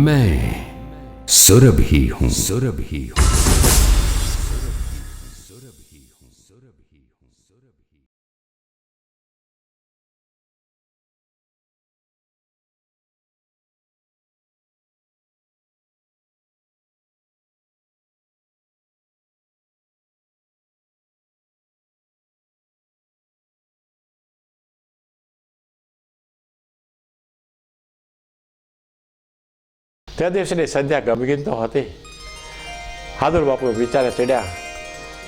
मैं सुरभि हूँ, सुरभि हूँ। તે દિવસની સંધ્યા ગમગીન તો હતી. હાદુર બાપુ વિચારે ચડ્યા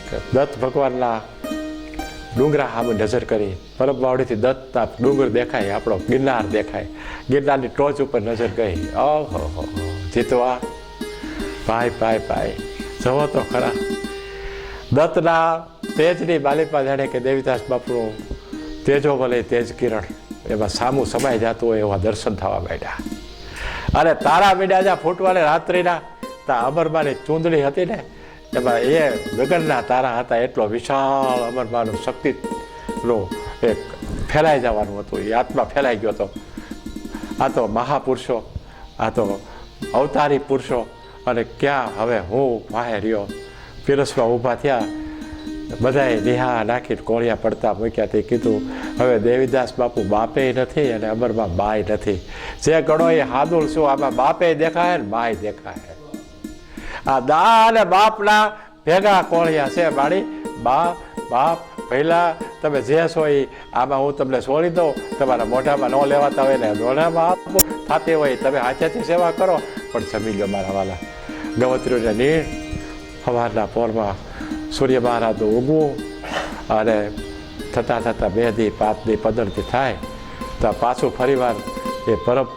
કે દત્ત ભગવાનના ડુંગરા સામે નજર કરી. પરબ વાવડીથી દત્તના ડુંગર દેખાય, આપણો ગિરનાર દેખાય. ગિરનારની ટોચ ઉપર નજર ગઈ. ઓહો જીતવા ભાઈ ભાઈ ભાઈ જવો તો ખરા. દત્તના તેજની માલિપા જાણે કે દેવીદાસ બાપુનું તેજો ભલે તેજ કિરણ એમાં સામું સમાઈ જતું હોય એવા દર્શન થવા માંડ્યા. અને તારા મીડા જ્યાં ફૂટવાને રાત્રિના ત્યાં અમરમાની ચૂંદડી હતી ને એમાં એ ગગનના તારા હતા. એટલો વિશાળ અમરમાનું શક્તિનું એક ફેલાઈ જવાનું હતું. એ આત્મા ફેલાઈ ગયો હતો. આ તો મહાપુરુષો, આ તો અવતારી પુરુષો, અને ક્યાં હવે હું વાહે રહ્યો. પીરસમાં ઊભા થયા, બધાએ નિહા નાખીને કોળિયા પડતા મૂક્યા. તે કીધું હવે દેવીદાસ બાપુ બાપે નથી અને અમરમાં બાય નથી. જે ગણો એ હાદુલ શું, આમાં બાપે દેખાય ને બાય દેખાય. આ દા અને બાપના ભેગા કોળિયા છે મારી. બા બાપ પહેલા તમે જે છો એ આમાં હું તમને છોડી દઉં. તમારા મોઢામાં ન લેવાતા હોય ને મોઢામાં આપો થતી હોય તમે હાથેથી સેવા કરો. પણ જમી લો મારા વાલા. ગવત્રીઓને નીર સવારના પોરમાં સૂર્ય મહારાજનું ઉગવું અને થતાં થતાં 2 દી 5 દી 15 દી થાય તો પાછું ફરીવાર એ પરબ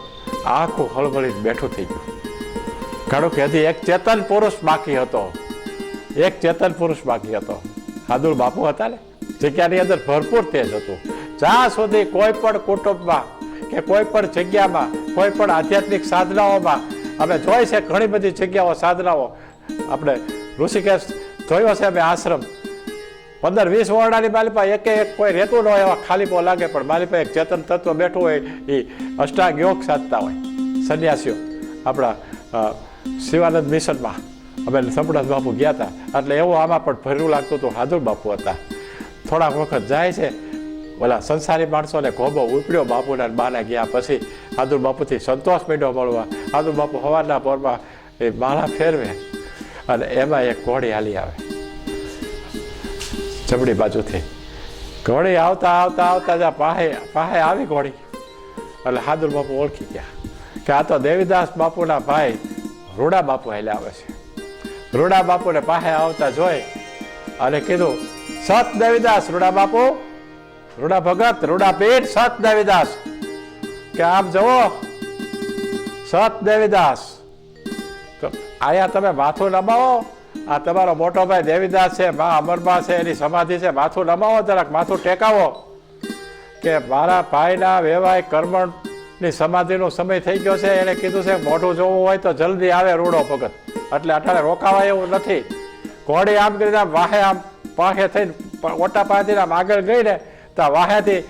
આખું હળવળીને બેઠું થઈ ગયું. કારણ કે હજી એક ચેતન પુરુષ બાકી હતો. એક ચેતન પુરુષ બાકી હતો. હાદુલ બાપુ હતા ને, જગ્યાની અંદર ભરપૂર તેજ હતું. જ્યાં સુધી કોઈ પણ કુટુંબમાં કે કોઈ પણ જગ્યામાં કોઈ પણ આધ્યાત્મિક સાધનાઓમાં અમે જોઈ છે ઘણી બધી જગ્યાઓ સાધનાઓ. આપણે ઋષિકેશ જોયો છે અમે આશ્રમ 15-20 ઓરડાની માલિપા એક કોઈ રહેતું ન હોય એવા ખાલીપો લાગે. પણ માલિપા એક ચેતન તત્વ બેઠું હોય એ અષ્ટાંગ યોગ સાધતા હોય. સંન્યાસીઓ આપણા શિવાનંદ મિશનમાં અમે સંપડાસ બાપુ ગયા હતા એટલે એવું આમાં પણ ભર્યું લાગતું હતું. હાદુર બાપુ હતા. થોડાક વખત જાય છે ઓલા સંસારી માણસોને ખોબો ઉપડ્યો બાપુના બાના ગયા. પછી હાદુર બાપુથી સંતોષ માંડ્યો મળવા. હાદુર બાપુ સવારના પોરમાં એ માળા ફેરવે અને એમાં એક ઘોડી હાલી આવે જમણી બાજુથી. ઘોડી આવતા આવતા આવતા જ્યાં પાસે આવી ઘોડી એટલે હાદુર બાપુ ઓળખી ગયા કે આ તો દેવીદાસ બાપુના ભાઈ રૂડા બાપુ હાલ્યા આવે છે. રૂડા બાપુને પાસે આવતા જોઈ અને કીધું સત દેવીદાસ. રૂડા બાપુ, રૂડા ભગત, રૂડા પીઠ, સત દેવીદાસ. કે આપ જવો સત દેવીદાસ. આયા તમે માથું નમાવો. આ તમારો મોટો ભાઈ દેવીદાસ છે, મા અમરબા છે, એની સમાધિ છે. માથું નમાવો, જરાક માથું ટેકાવો. કે મારા ભાઈના વેવાય કર્મણની સમાધિનો સમય થઈ ગયો છે. એને કીધું છે મોઢું જોવું હોય તો જલ્દી આવે રૂડો ભગત. એટલે અટાણે રોકાવાય એવું નથી. ઘોડી આમ કરીને આમ વાહે આમ પાસે થઈને ઓટા પાસેથી આમ આગળ ગઈ ને તો વાહેથી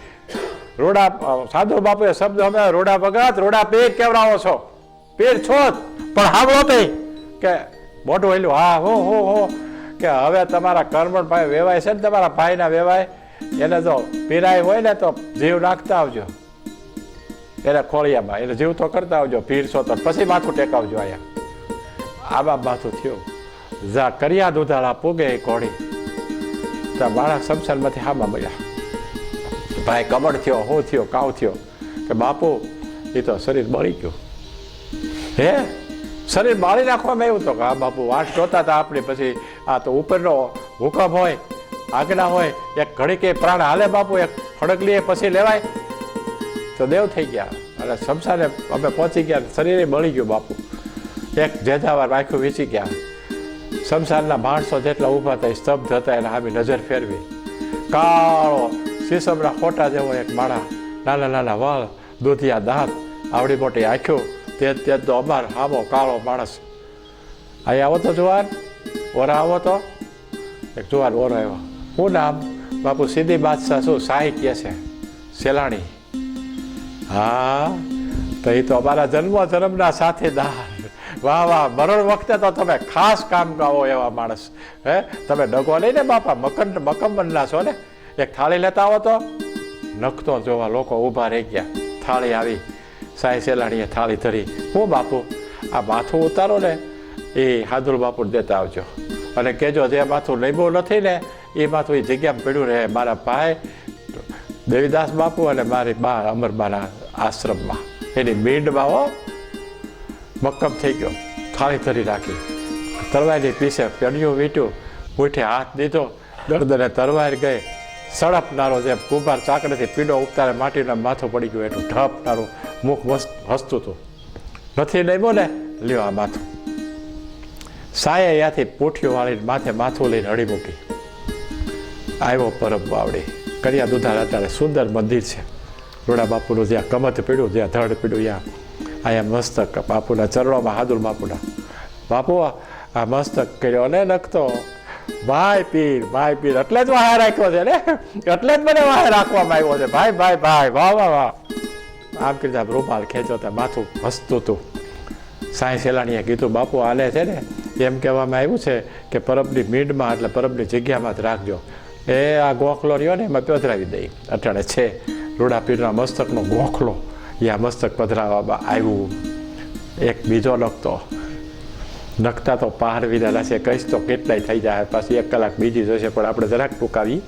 રૂડા સાધુ બાપુએ શબ્દ અમે રૂડા ભગત, રૂડા પીર કેવડાવો છો. પીર છો જ પણ સાંભળો તઈ કે મોઢું હેલું હા હો કે હવે તમારા કર્મણ ભાઈ વેવાય છે ને, તમારા ભાઈના વેવાય એને જો પીરાય હોય ને તો જીવ નાખતા આવજો એને ખોળિયામાં. એને જીવ તો કરતા આવજો. પીર છો તો પછી માથું ટેકાવજો. અહીંયા આમાં માથું થયું. જા કર્યા દુધાળા પૂગે એ ઘોડી ત્યાં માણસ શમશાનમાંથી હામાં મળ્યા. ભાઈ કબડ થયો, હું થયો, કાવ થયો કે બાપુ એ તો શરીર બળી ગયું. હે શરીર બાળી નાખવામાં એવું તો હા બાપુ વાંટ જોતા હતા આપણી. પછી આ તો ઉપરનો હુકમ હોય, આજ્ઞા હોય. એક ઘડીકે પ્રાણ હાલે બાપુ, એક ફડકલીએ પછી લેવાય તો દેવ થઈ ગયા. અને શમશાને અમે પહોંચી ગયા. શરીરે બળી ગયું બાપુ. એક જેજાવાર આંખું વીંચી ગયા. શમશાનના માણસો જેટલા ઊભા હતા એ સ્તબ્ધ હતા. એને સામે નજર ફેરવી. કાળો સીસમના ખોટા જેવો એક માણા, નાના નાના વાળ, દૂધિયા દાંત, આવડી મોટી આંખો, તે તો અમાર હામો કાળો માણસ. અહીં આવો તો જુવાન ઓરા આવો તો એક જુવાન ઓરો આવ્યો. શું નામ બાપુ? સીધી બાદશાહ. શું શાહી કહે છે? સેલાણી. હા તો એ તો અમારા જન્મના સાથીદાર. વાહ વાહ, મરણ વખતે તો તમે ખાસ કામ ગાવો એવા માણસ. હે, તમે ડગો લઈને બાપા મકમના છો ને. એક થાળી લેતા આવો તો. નખતો જોવા લોકો ઊભા રહી ગયા. થાળી આવી, સાઈ સેલાણીએ થાળી ધરી. હું બાપુ, આ માથું ઉતારો ને એ હાદુલ બાપુ દેતા આવજો, અને કહેજો જે માથું નમ્યું નથી ને એ માથું એ જગ્યામાં પડ્યું રહે મારા ભાઈ દેવીદાસ બાપુ અને મારી બા અમરબાના આશ્રમમાં, એની મીંડમાં. હો, મક્કમ થઈ ગયો. થાળી ધરી રાખી, તરવારની પીસે પેડિયું વીટ્યું, પૂઠે હાથ દીધો, દર્દને તરવાર ગઈ. સડપનારો જેમ કુંભાર ચાકડેથી પીડો ઉતારે માટીના માથું પડી ગયું એટલું ઢપનારું મુખ હસતું હતું. નથી નમ્યો ને, લ્યો આ માથું. સાયે ત્યાંથી પૂઠીઓ વાળીને માથે માથું લઈને હળી મૂકી. આવ્યો પરબ વાવડી. કરિયા દુધાર અત્યારે સુંદર મંદિર છે. રોડા બાપુનું જ્યાં કમત પીડ્યું, જ્યાં ધડ પીડ્યું, ત્યાં અહીંયા મસ્તક બાપુના ચરણોમાં, હાદુલ બાપુના. બાપુ આ મસ્તક કર્યો ને નખતો. ભાઈ પીર એટલે જ વાહે રાખ્યો છે ને, એટલે જ મને વાહે રાખવામાં આવ્યો છે. ભાઈ ભાઈ ભાઈ, વાહ વાહ વાહ. આમ કીધા રૂમાલ ખેંચો તો માથું હસતું હતું. સાંઈ સેલાણીએ કીધું બાપુ આલે છે ને એમ કહેવામાં આવ્યું છે કે પરબની મીંડમાં, એટલે પરબની જગ્યામાં જ રાખજો. એ આ ગોખલો રહ્યો ને એમાં પધરાવી દઈ. અટાણે છે રૂડા પીરના મસ્તકનો ગોખલો, એ આ મસ્તક પધરાવવામાં આવ્યું. એક બીજો નખતો. નખતા તો પહાડ વિના છે, કહીશ તો કેટલાય થઈ જાય, પાછી 1 કલાક બીજી જશે, પણ આપણે જરાક ટૂંકાવી.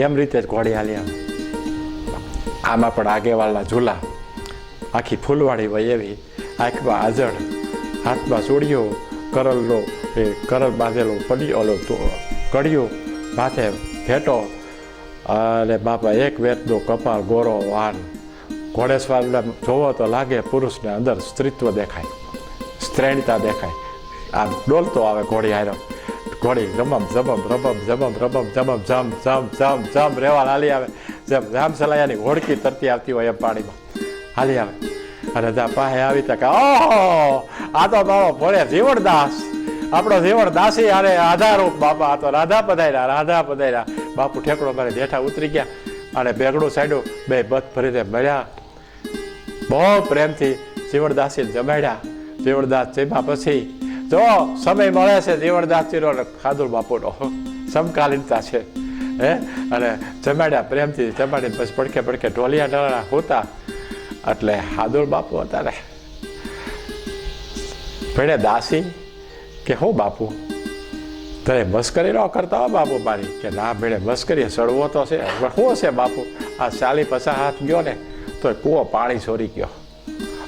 એમ રીતે જ ઘોડી હાલી. આમાં પણ આગેવાળના ઝૂલા, આખી ફૂલવાળી હોય એવી, આંખમાં આજળ, હાથમાં ચૂડીઓ, કરલનો એ કરલ બાંધેલો ઓલો કડિયું, માથે ભેટો, અને બાપા એક વેતનો કપાળ, ગોરો વાન. ઘોડેસવારને જોવો તો લાગે પુરુષને અંદર સ્ત્રીત્વ દેખાય, સ્ત્રૈણતા દેખાય. આમ ડોલતો આવે ઘોડી હારો. ઘોડી રમમ જમમ રમમ જમમ રમમ જમમ જમ જમ જમ જમ રેવા હાલી આવે. જેમ રામ સલાયાની હોડકી તરતી આવતી હોય એમ પાણીમાં હાલી આવે. અને ત્યાં પાસે આવી તકે, ઓહો, આ તો મારો ભોળે જીવણદાસ, આપણો જીવણદાસી. અરે આધારૂપ બાપા, આ તો રાધા પધાર્યા. બાપુ ઠેકડો મારે જેઠા ઉતરી ગયા અને બેગડું સાઈડું, બે બધ ભરીને મળ્યા. બહુ પ્રેમથી જીવણદાસીને જમાડ્યા. જીવણદાસ જમ્યા પછી જો સમય મળે છે જીવણદાસજીનો હાદુલ બાપુનો, સમકાલીનતા છે. હે, અને જમાડ્યા પ્રેમથી, જમાડીને પછી પડખે પડખે ઢોલિયા ઢળણા હોતા. એટલે હાદુલ બાપુ હતા ને ભેડે દાસી કે હું બાપુ તારે મસ્કરી ન કરતા હો બાપુ મારી. કે ના ભેડે મસ્કરી, સડવો તો છે, પણ શું છે બાપુ, આ 40-50 હાથ ગયો ને તો કૂવો પાણી ચોરી ગયો.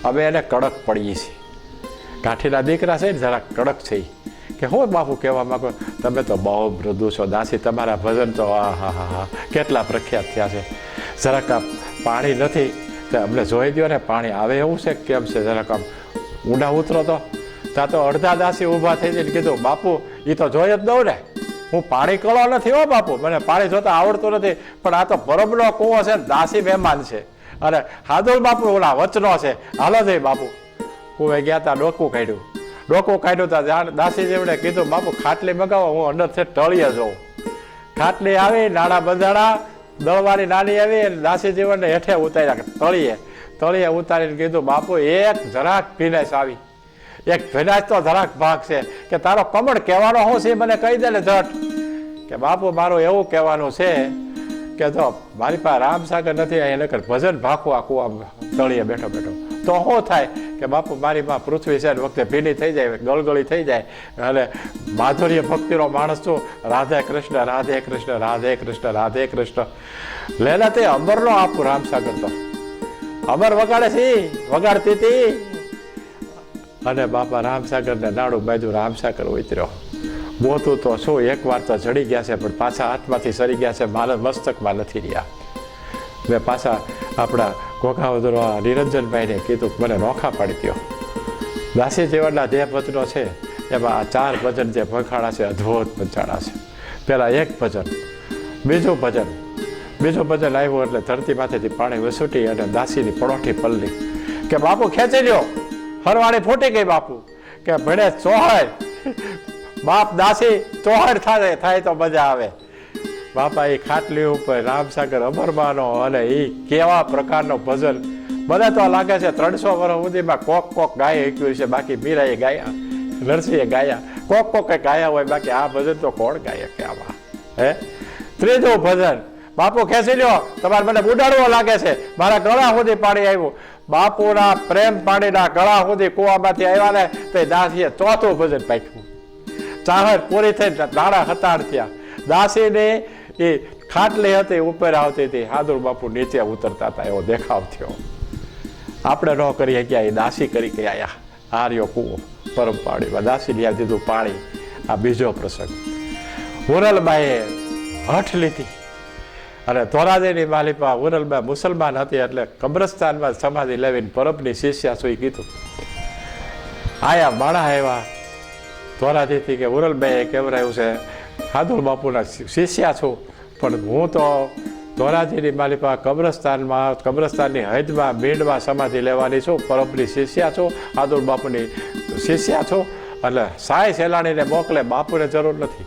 હવે એને કડક પડીએ છીએ. કાઠીના દીકરા છે ને જરાક કડક છે. કે હું બાપુ કહેવા માંગો, તમે તો બહુ મૃદુ છો દાસી, તમારા ભજન તો આ હા હા હા કેટલા પ્રખ્યાત થયા છે. જરાક આ પાણી નથી તો અમને જોઈ દો ને, પાણી આવે એવું છે કેમ છે, જરાક આમ ઊંડા ઉતરો તો. ત્યાં તો અડધા દાસી ઊભા થઈ જઈને કીધું, બાપુ એ તો જોઈ જ દઉં ને, હું પાણી કળો નથી હો બાપુ, મને પાણી જોતા આવડતું નથી, પણ આ તો પરબનો કૂવો છે, દાસી મહેમાન છે, અને હાદુલ બાપુ ઓલા વચનો છે, હાલો જઈ બાપુ. કુવે ગયા તા ડોકું કાઢ્યું તા દાસી જેવડે કીધું, બાપુ ખાટલી મગાવો, હું અંદરથી ટળીએ જાઉં. ખાટલી આવી, નાણા બંધાણા, દળવાળી નાની આવી, અને દાસી જીવનને હેઠે ઉતાર્યા. તળીએ ઉતારીને કીધું, બાપુ એક જરાક ભીનાશ આવી, એક ભીનાશ તો જરાક ભાગ છે, કે તારો કમળ કહેવાનો શું છે મને કહી દે ને ઝટ. કે બાપુ મારું એવું કહેવાનું છે કે જો મારી પાસે રામસાગર નથી, એને ભજન ભાખું આખું આમ તળીએ બેઠો તો શું થાય કે બાપુ મારી માં પૃથ્વી છે વખતે ભીની થઈ જાય, ગળગળી થઈ જાય, અને માધુર્ય ભક્તિનો માણસ છું, રાધે કૃષ્ણ રાધે કૃષ્ણ રાધે કૃષ્ણ રાધે કૃષ્ણ. લેલા તે અમરનો આપું રામસાગર તો અમર વગાડતી હતી. અને બાપા રામસાગરને નાડું બાજુ રામસાગર ઉતર્યો. ગોતું તો શું, એક વાર તો જડી ગયા છે, પણ પાછા હાથમાંથી સરી ગયા છે, મારા મસ્તકમાં નથી રહ્યા. મેં પાછા આપણા ઘોઘાવદરવા નિરંજનભાઈને કીધું મને નોખા પાડી દો. દાસી જીવનના જે ભજનો છે એમાં આ 4 ભજન જે વખાણા છે અદ્ભુત પંચાણા છે. પહેલાં એક ભજન, બીજું ભજન આવ્યું એટલે ધરતીમાંથી પાણી વસૂટી અને દાસીની પડોઠી પલ્લી. કે બાપુ ખેંચી લ્યો, હરવાણી ફૂટી ગઈ બાપુ. કે ભણે ચોહડ, બાપ દાસી ચોહડ થાય તો મજા આવે. બાપા એ ખાટલી ઉપર રામસાગર અમરમાનો, અને એ કેવા પ્રકારનો ભજન મને તો લાગે છે 300 વર્ષ સુધીમાં કોક ગાય શીખ્યું છે, બાકી મીરાએ ગાયા, નરસિંહે ગાયા, કોક ગાયા હોય, બાકી આ ભજન તો કોણ ગાય કે આમાં? હે, ત્રીજું ભજન, બાપુ ખેંચી લ્યો, તમારે મને ઉડાડવો લાગે છે, મારા ગળા સુધી પાણી આવ્યું. બાપુના પ્રેમ પાણીના ગળા સુધી કુવામાંથી આવ્યા ને તો દાસીએ ચોથું ભજન પાક્યું. ચાહત પૂરી થઈ, દાડા હતાડ થયા. દાસીને એ ખાટલી હતી, ઉપર આવતી હતી, હાદુર બાપુ નીચે ઉતરતા હતા, એવો દેખાવ થયો. આપણે ન કરી ગયા, એ દાસી કરી કે આયા હાર્યો કૂવો પરમ પાણીમાં, દાસી લઈ દીધું પાણી. આ બીજો પ્રસંગ. હુરલબાઈએ હઠ લીધી અને ધોરાજીની માલિપા હુરલબા મુસલમાન હતી એટલે કબ્રસ્તાનમાં સમાધિ લેવીને પરબની શિષ્યા સુઈ કીધું. આયા માણા આવ્યા ધોરાજીથી કે હુરલબાઈએ કેવરાયું છે, હાદુર બાપુના શિષ્યા છું, પણ હું તો ધોરાજીની માલિપા કબ્રસ્તાનની હદમાં મીંડમાં સમાધિ લેવાની છું, પરબની શિષ્યા છું, હાદુર બાપુની શિષ્યા છું, એટલે સાય સેલાણીને મોકલે, બાપુને જરૂર નથી.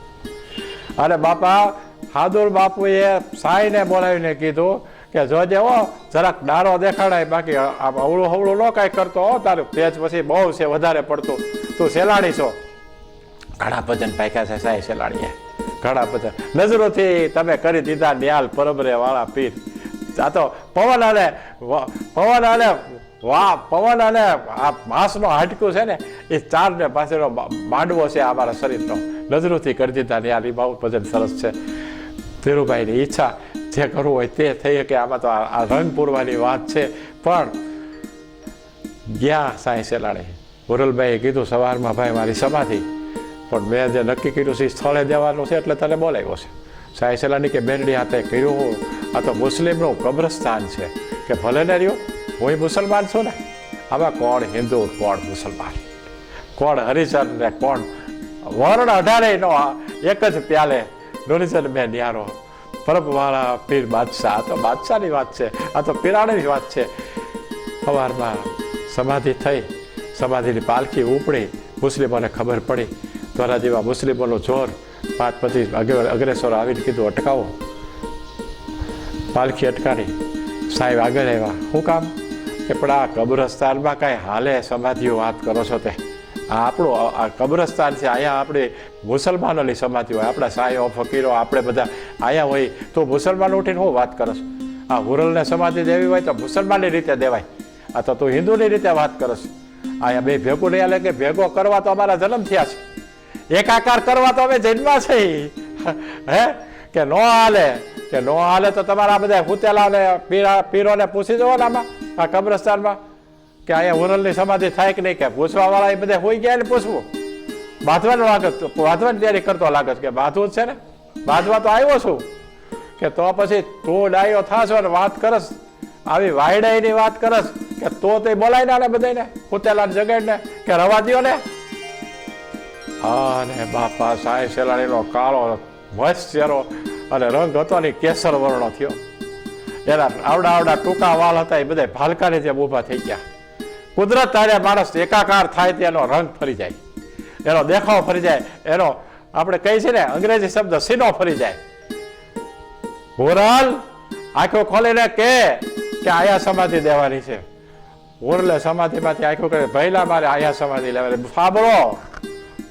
અને બાપા હાદુર બાપુએ સાઈને બોલાવીને કીધું કે જોજે હો, જરાક ડારો દેખાડાય, બાકી આમ અવળું હવળું ન કાંઈ કરતો હો, તારું તેજ પછી બહુ છે વધારે પડતું, તું સેલાણી છો. ઘણા ભજન પાક્યા છે સાઈ સેલાણીએ, ઘણા ભજન. નજરોથી તમે કરી દીધા ન્યાલ પરબરે વાળા પીર. આ તો પવન અને આ માંસનો હાડકું છે ને, એ ચારને પાસેનો માંડવો છે અમારા શરીરનો. નજરોથી કરી દીધા ન્યાલ, એ બહુ ભજન સરસ છે. ધીરુભાઈની ઈચ્છા જે કરવું હોય તે થઈ શકે. આમાં તો આ રંગ પૂરવાની વાત છે. પણ ગયા સાંઈ સેલાણી, હુરલભાઈએ કીધું સવારમાં ભાઈ મારી સમાધિ, પણ મેં જે નક્કી કર્યું છે એ સ્થળે દેવાનું છે એટલે તને બોલાવ્યો છે. સાંઈ સેલાણી કે બેનડી હાથે કર્યું, આ તો મુસ્લિમનું કબ્રસ્તાન છે, કે ભલે ને રહ્યું, હું મુસલમાન છું ને, આમાં કોણ હિન્દુ કોણ મુસલમાન, કોણ હરિજન ને કોણ વર્ણ 18 નો એક જ પ્યાલે ડોનેશન મેં ન્યારો. પરબવાળા પીર બાદશાહ, આ તો બાદશાહની વાત છે, આ તો પીરાણીની વાત છે. સવારમાં સમાધિ થઈ, સમાધિની પાલખી ઉપડી, મુસ્લિમોને ખબર પડી, ધોરાજીમાં મુસ્લિમોનું જોર. 5-25 અગ્રેસરો આવીને કીધું અટકાવો, પાલખી અટકાવી. સાહેબ આગળ આવ્યા. શું કામ? કે પણ આ કબ્રસ્તાનમાં કાંઈ હાલે સમાધિઓ વાત કરો છો તે? આ આપણું આ કબ્રસ્તાન છે, અહીંયા આપણે મુસલમાનોની સમાધિ હોય, આપણા સાહેબો ફકીરો આપણે બધા અહીંયા હોય, તો મુસલમાન ઉઠીને હું વાત કરસ? આ હુરલને સમાધિ દેવી હોય તો મુસલમાનની રીતે દેવાય, આ તો તું હિન્દુની રીતે વાત કરસ. અહીંયા બે ભેગું નહીં હાલે, કે ભેગો કરવા તો અમારા જન્મ થયા છે, એકાકાર કરવા તો અમે જન્મા છે. હે કે નો હાલે? કે નો હાલે તો તમારા બધા હુતેલાને પીરોને પૂછી જવો ને આમાં, આ કબ્રસ્તાનમાં, કે અહીંયા હુરલની સમાધિ થાય કે નહીં, કે પૂછવા વાળા એ બધા હોઈ ગયા ને પૂછવું. બાંધવાનું લાગત, બાંધવાની તૈયારી કરતો લાગત, કે બાંધવું જ છે ને, બાંધવા તો આવ્યો છું. કે તો પછી તું ડાયો થાશો ને વાત કરસ, આવી વાયડાઈની વાત કરસ, કે તો તે બોલાય ને આને બધાને હુતેલાને જગાડીને, કે રવા દ્યો ને. અને બાપા સાંઈ સેલાણીનો કાળો મસ્ત ચહેરો અને રંગ હતો ને કેસર વર્ણો થયો. એના આવડા ટૂંકા વાળ હતા, એ બધા ભાલકાની જેમ ઊભા થઈ ગયા. કુદરત તારે માણસ એકાકાર થાય તેનો રંગ ફરી જાય, એનો દેખાવ ફરી જાય, એનો આપણે કહી છે ને અંગ્રેજી શબ્દ સીનો ફરી જાય. હુરલ આંખો ખોલીને કે આયા સમાધિ દેવાની છે. હુરલે સમાધિમાંથી આંખો કરે, ભઈલા મારે આયા સમાધિ લેવાની. સાંભળો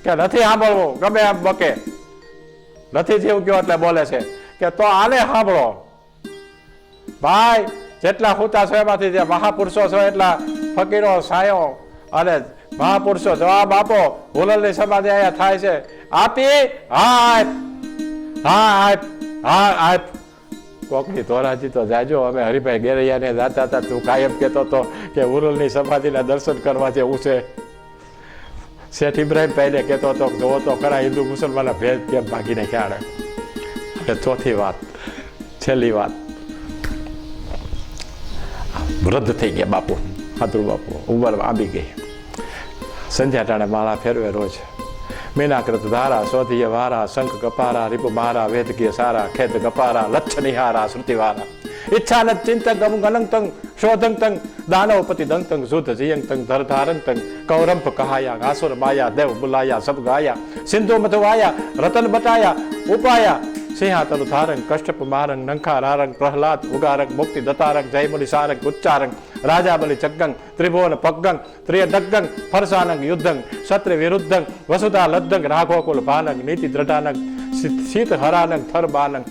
કે નથી સાંભળવું, ગમે એમ બકે, નથી જેવું કયો એટલે બોલે છે, કે તો આને સાંભળો ભાઈ. જેટલા હુતા છો એમાંથી જે મહાપુરુષો છો એટલા ફકીરો સાયો અને મહાપુરુષો જવાબ આપો. હુરલની સમાધિ અહીંયા થાય છે, આપી? હા આપ. કોકની ધોરાજી તો જાજો. અમે હરિભાઈ ગેરૈયાને જાતા હતા, તું કાયમ કહેતો હતો કે હુરલની સમાધિના દર્શન કરવા જેવું છે. શેઠ ઇબ્રાહીમભાઈને કહેતો હતો, જોવો તો ખરા હિન્દુ મુસલમાનના ભેદ કેમ ભાગીને ક્યારે. હવે ચોથી વાત, છેલ્લી વાત. વૃદ્ધ થઈ ગયા બાપુ, હાથુર બાપુ, ઉંમર આંબી ગઈ. સંધ્યા ટાણે માળા ફેરવે રોજ. મીનાકૃત ધારા શોધીય વારા, શંખ કપારા, રીપ મારા, વેદકીય સારા, ખેત કપારા, લચ્છ નિહારા, શ્રુતિવારા, ઈચ્છાન ચિંતક અમુક અનંતંગ શોધંગ તંગ, દાનવપતિ દંતંગ શુદ્ધ જીયંગ તંગ, ધરધારંગ તંગ, કૌરંભ કહાયા, આસુર માયા, દેવ બુલાયા, સબ ગાયા, સિંધુ મધવાયા, રતન બટાયા, ઉપાયા, સિંહાતરુ ધારંગ કષ્ટપ મારંગ નંખા રારંગ પ્રહલાદ ઉગારંગ મુક્તિ દતારંગ જયમુનિ સારંગ ઉચ્ચારંગ રાજાબલી ચગ્ગંગ ત્રિભુવન પગ્ગંગ ત્રિયદગ્ગંગ ફરસાનંગ યુદ્ધંગ ક્ષત્રિ વિરુદ્ધંગ વસુધા લદ્દંગ રાઘોકુલ ભાનંગ નીતિ દ્રઢાનંગ શીત હરાનંગ થરબાનંગ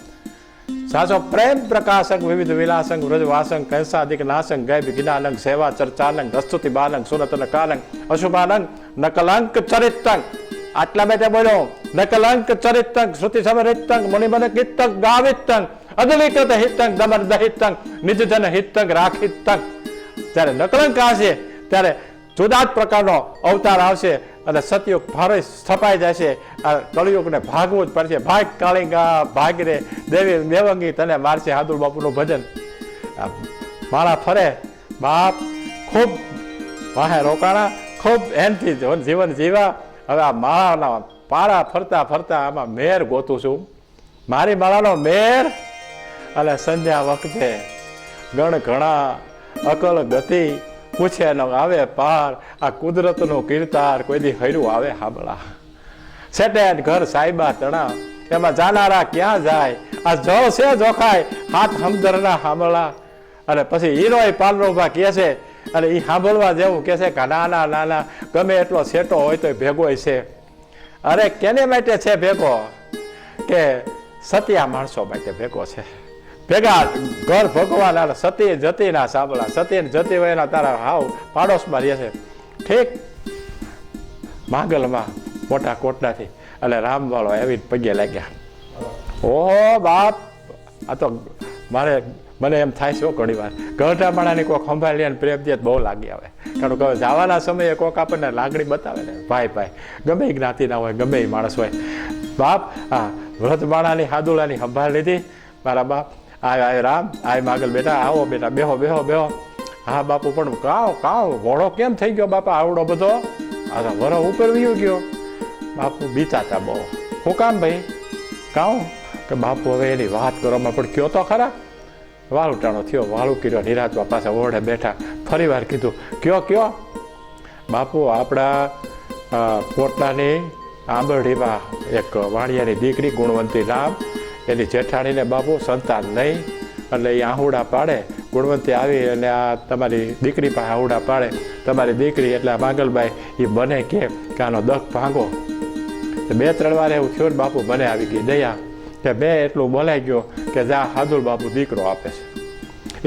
સાચો પ્રેમ પ્રકાશક વિવિધ વિલાસંગ વ્રજવાસંગ કંસાદિક નાસંગ ગૈબ ગિનાનંગ સેવા ચર્ચાનંગ રસ્તુતિ બાનંગ સુનતન કાનંગ અશુભાનંગ નકલંક ચરિતંગ આટલા મેં તે બોલ્યો નકલંક ચરિતંગ શ્રુતિ સમરિતંગ મુનિમન કિતંગ ગાવિતંગ અદલિકત હિતંગ દમર દહિતંગ નિજજન હિતંગ રાખિતંગ. જ્યારે નકલંક આવશે ત્યારે જુદા જ પ્રકારનો અવતાર આવશે અને સતયુગ ભારે સ્થપાઈ જશે. આ કળયુગને ભાગવું જ પડશે. ભાગ કાળિંગા ભાગ રે દેવી દેવંગી તને મારશે. હાદુર બાપુનું ભજન. માળા ફરે બાપ ખૂબ વાહે રોકાણા, ખૂબ એનથી જીવન જીવા. હવે આ માળાના પારા ફરતા ફરતા આમાં મેર ગોતું છું, મારી માળાનો મેર. અને સંધ્યા વખતે ગણ ઘણા અકલ ગતિ પૂછે ન આવે પાર. આ કુદરતનું કીર્તાર કોઈ દી હર્યું આવે હાબળા. સેટે ઘર સાહેબા તણા એમાં જાનારા ક્યાં જાય. આ જળ છે જોખાય હાથ હમદરના હાંભળા. અને પછી હીરોય પાલરોભા કહે છે અને એ સાંભળવા જેવું કહે છે કે નાના નાના ગમે એટલો સેટો હોય તો ભેગો છે. અરે કેને માટે છે ભેગો? કે સતિયા માણસો માટે ભેગો છે. ભેગા ઘર ભગવાન અને સતી જતી ના સાંભળા. સતી જતી હોય એના તારા હાવ પાડોશમાં રહે છે. ઠીક માંગલમાં મોટા કોટડાથી અને રામવાળો એવી પગે લાગ્યા. ઓહો બાપ, આ તો મને એમ થાય છે ઘણી વાર ગઢા માણાની કોઈ ખંભાળી અને પ્રેમ દે બહુ લાગી આવે. કારણ કે જવાના સમયે કોઈક આપણને લાગણી બતાવે ને, ભાઈ ભાઈ ગમે એ જ્ઞાતિના હોય ગમે એ માણસ હોય. બાપ હા વ્રત માણાની હાદુલાની સંભાળ લીધી. મારા બાપ આય રામ આય માગલ બેટા આવો બેટા બેહો બેહો બેહો. હા બાપુ પણ કાવ ઘોડો કેમ થઈ ગયો બાપા આવડો બધો? આ વરો ઉપર વયો ગયો. બાપુ બીતાતા બહુ. હું કામ ભાઈ કાઉ? કે બાપુ હવે એની વાત કરવામાં પણ કયો તો ખરા. વાળુટાણો થયો, વાળું કર્યો, નિરાતવા પાછા ઓરડે બેઠા. ફરી વાર કીધું કયો બાપુ આપણા કોટલાની આંબરડીમાં એક વાણિયાની દીકરી ગુણવંતી નામ, એની જેઠાણીને બાપુ સંતાન નહીં એટલે એ આહુડા પાડે. ગુણવંતી આવી અને આ તમારી દીકરી પાસે આહુડા પાડે. તમારી દીકરી એટલે માંગલબાઈ એ બને કે આનો દખ ભાંગો. 2-3 વાર એવું થયું ને બાપુ મને આવી ગઈ દયા કે મેં એટલું બોલાઈ ગયો કે જા હાદુલ બાપુ દીકરો આપે છે.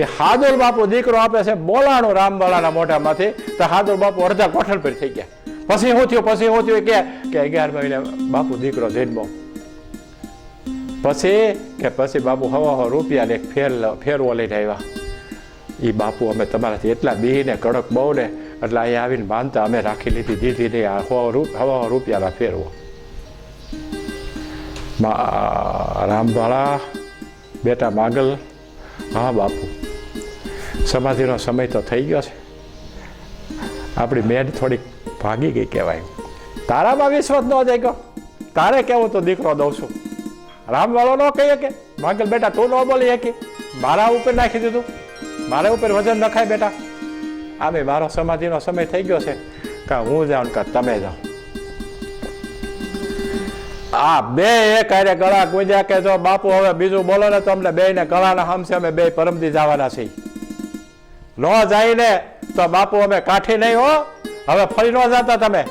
એ હાદુલ બાપુ દીકરો આપે છે બોલાણું રામવાળાના મોઢામાંથી. તો હાદુલ બાપુ અડધા કોઠલ પર થઈ ગયા. પછી શું થયું કે 11 મહિને બાપુ દીકરો જન્મો. પછી બાપુ હવા રૂપિયાને એક ફેરવો લઈને આવ્યા. એ બાપુ અમે તમારાથી એટલા બીને કડક બહુ ને એટલે અહીંયા આવીને માનતા અમે રાખી લીધી દીધી નહીં. આ હવા રૂપિયાના ફેરવો. રામવાળા બેટા માગલ, હા બાપુ સમાધિનો સમય તો થઈ ગયો છે. આપણી મેન થોડીક ભાગી ગઈ કહેવાય. તારામાં વિશ્વાસ ન જાગ્યો? તારે કેવું તો દીકરો દઉં છું. રામવાળો ન કહીએ કે માગલ બેટા તું ન બોલી શકી? મારા ઉપર નાખી દીધું, મારા ઉપર વજન નખાય બેટા. આમે મારો સમાધિનો સમય થઈ ગયો છે. કા હું જાઉં કા તમે જાઓ. આ બે એક હારે ગળા ગુંજ્યા કે જો બાપુ હવે બીજું બોલો ને તો અમને બે ને ગળાના હમશે અમે બે પરમદી જવાના છીએ. ન જાય ને તો બાપુ અમે કાઠી નહીં હો. હવે ફરી ન જતા તમે.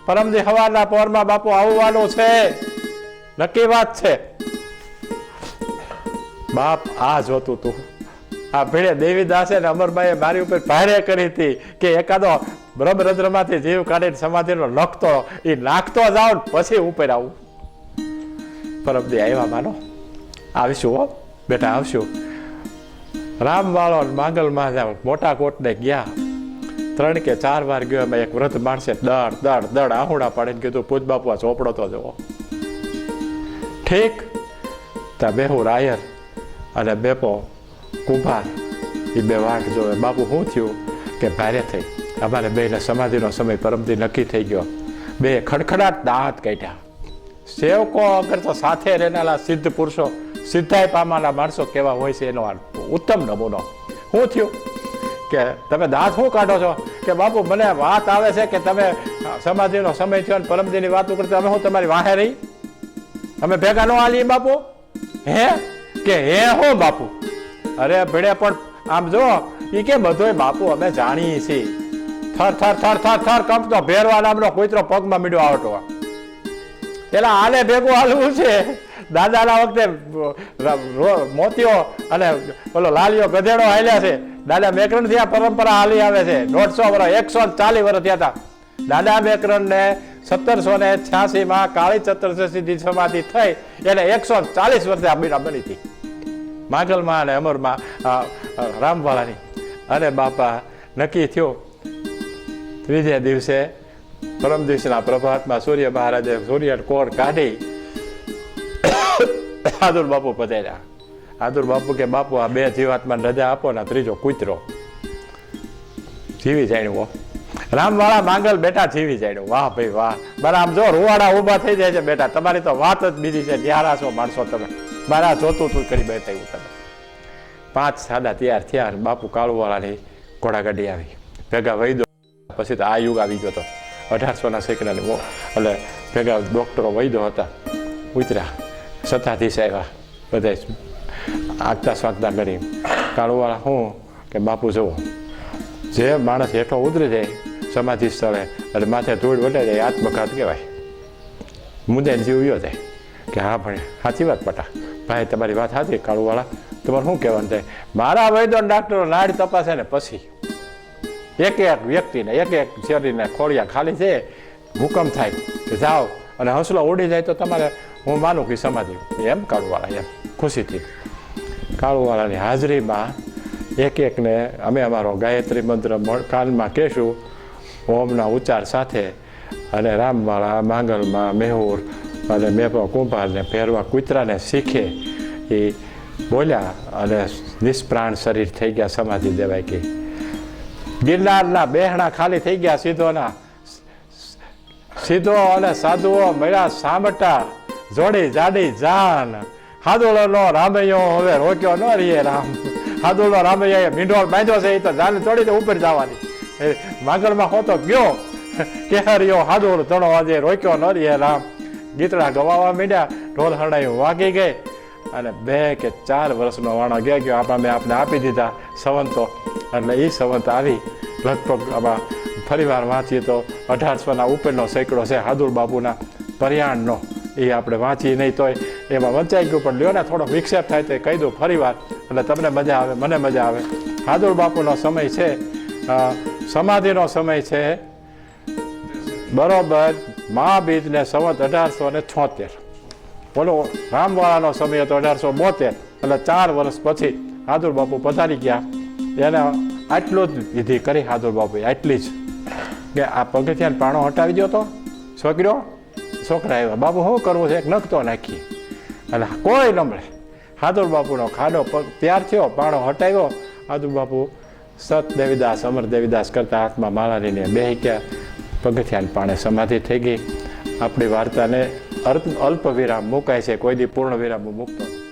પરમદી સવારના પોરમાં બાપુ આવવાનું છે, નક્કી વાત છે. બાપ આ જોતું તું આ ભીડે દેવીદાસે ને અમરબાઈએ મારી ઉપર ભારે કરી હતી કે એકાદો બ્રહ્મરંધ્રમાંથી જીવ કાઢીને સમાધિનો નાખતો જાઓ પછી ઉપર આવું. પરમદી આવ્યા માનો આવીશું હો બેટા આવશું. રામવાળો માંગલમાં જાવ મોટા કોટને ગયા. 3 કે 4 વાર ગયો. એમાં એક વૃદ્ધ માણસે દડ આહુડા પાડીને કીધું પૂજ બાપુ આ ચોપડો તો જુઓ. ઠીક ત્યાં બેહુ રાયર અને બેપો કુંભાર એ બે વાટ જોવે. બાપુ શું થયું કે ભારે થઈ અમારે બેને સમાધિનો સમય પરમદી નક્કી થઈ ગયો. બે ખડખડાટ દાંત કાઢ્યા. સેવકો અગર તો સાથે રહેનારા સિદ્ધ પુરુષો સિદ્ધાય પામાના માણસો કેવા હોય છે એનો ઉત્તમ નમૂનો. શું થયું કે તમે દાંત શું કાઢો છો? કે બાપુ મને વાત આવે છે કે તમે સમાધિનો સમય થયો અને પરમદીની વાતો કરતા અમે હું તમારી વાહે રહી? અમે ભેગા ન હાલીએ બાપુ? હે કે હે હો બાપુ? અરે ભેડે પણ આમ જો એ કે બધોય બાપુ અમે જાણીએ છીએ. થર થર થર થર થર કંપતો ભેરવા નામનો કૂતરો પગમાં મીડો આવતો. પેલા આને ભેગું હાલવું છે. દાદાના વખતે મોતીઓ અને પેલો લાલીઓ ગધેડો હાલ્યા છે. દાદા મેકરણ થી આ પરંપરા હાલી આવે છે. 150 વર્ષ 140 વર્ષ થયા હતા. દાદા મેકરણ ને 1786 કાળી ચતુર્દશી સમાધિ થઈ એટલે 140 વર્ષે આ બીડા બની હતી માંગલમાં અને અમરમાં રામવાળાની. અને બાપા નક્કી થયો ત્રીજે દિવસે પરમ દિવસના પ્રભાતમાં સૂર્ય મહારાજે સૂર્ય કોર કાઢી હાદુર બાપુ પધાર્યા. હાદુર બાપુ કે બાપુ આ 2 જીવાત્માને રજા આપો ને ત્રીજો કૂતરો જીવી જાણ્યો. રામવાળા માંગલ બેટા જીવી જાણ્યો. વાહ ભાઈ વાહ. મારા આમ જો રૂવાડા ઊભા થઈ જાય છે બેટા. તમારી તો વાત જ બીજી છે. ન્યારા છો માણસો તમે. મારા જોતું તું કરી બેઠાયું તમે. 5 સાડા તૈયાર થયા. બાપુ કાળુવાળાની ઘોડાગાડી આવી ભેગા વૈદો. પછી તો આ યુગ આવી ગયો હતો 1800ના સેકડાની. એટલે ભેગા ડોક્ટરો વૈદો હતા. ઉતર્યા સત્તાધીશ આવ્યા. બધા આગતા સ્વાગતા કરી. કાળુવાળા શું કે બાપુ જુઓ જે માણસ હેઠો ઉતરી જાય સમાધિ સ્થળે એટલે માથે ધૂળ વટે જાય આત્મઘાત કહેવાય. મુદ્દે જીવ વયો જાય. કે હા ભાઈ સાચી વાત પટા ભાઈ તમારી વાત સાચી. કાળુવાળા તમારે શું કહેવાનું થાય? મારા વૈદો ડાક્ટરો નાડ તપાસે ને પછી એક એક વ્યક્તિને એક એક શરીરને ખોળિયા ખાલી છે હુકમ થાય કે જાઓ અને હંસલો ઉડી જાય તો તમારે હું માનું કે સમાધિ. એમ કાળુવાળા એમ ખુશીથી કાળુવાળાની હાજરીમાં એક એકને અમે અમારો ગાયત્રી મંત્ર કાનમાં કહેશું ઓમના ઉચ્ચાર સાથે. અને રામવાળા માંગલમાં મેહુર અને મેપો કુંભારને પહેરવા કૂતરાને શીખે એ બોલ્યા અને નિષ્પ્રાણ શરીર થઈ ગયા. સમાધિ દેવાય ગઈ. ગિરનારના બેહણા ખાલી થઈ ગયા. સીધો અને સાધુઓ મળ્યા સામટા જોડી જાડી જાન. હાદુળનો રામૈયો હવે રોક્યો ન રહીએ રામ. હાદુળનો રામૈયાએ મીંઢોળ બાંધ્યો છે એ તો જાને તોડી ઉપર જવાની. માંગલમાં હોતો ગયો કેહરિયો હાદુળ તણો આજે રોક્યો ન રહીએ રામ. ગીતડા ગવાવા માંડ્યા. ઢોલ હરણાયું વાગી ગઈ અને 2 કે 4 વર્ષનો વાણો ગયો આપણે આપી દીધા સંવંતો. એટલે એ સંવંત આવી લગભગ આમાં ફરીવાર વાંચીએ તો 1800ના ઉપરનો સેંકડો છે હાદુર બાપુના પર્યાણનો. એ આપણે વાંચીએ નહીં તોય એમાં વંચાઈ ગયું. પણ લ્યો ને થોડો વિક્ષેપ થાય તો કહી દઉં ફરીવાર એટલે તમને મજા આવે મને મજા આવે. હાદુર બાપુનો સમય છે સમાધિનો સમય છે બરોબર મહાબીજને સંવત 1876. બોલો રામવાળાનો સમય હતો 1872. એટલે 4 વર્ષ પછી હાદુર બાપુ પધારી ગયા. એને આટલું જ વિધિ કરી હાદુર બાપુએ આટલી જ કે આ પગથિયાને પાણો હટાવી દો તો છોકરા આવ્યા. બાપુ શું કરવું છે? એક નખતો નાખીએ. એટલે કોઈ નમળે હાદુર બાપુનો ખાડો તૈયાર થયો. પાણો હટાવ્યો. હાદુર બાપુ સત દેવીદાસ અમર દેવીદાસ કરતા હાથમાં માળા લઈને બેહી ગયા. પગથિયાને પાણે સમાધિ થઈ ગઈ. આપણી વાર્તાને અલ્પ વિરામ મુકાય છે. કોઈ દી પૂર્ણ વિરામ મૂકતો નથી.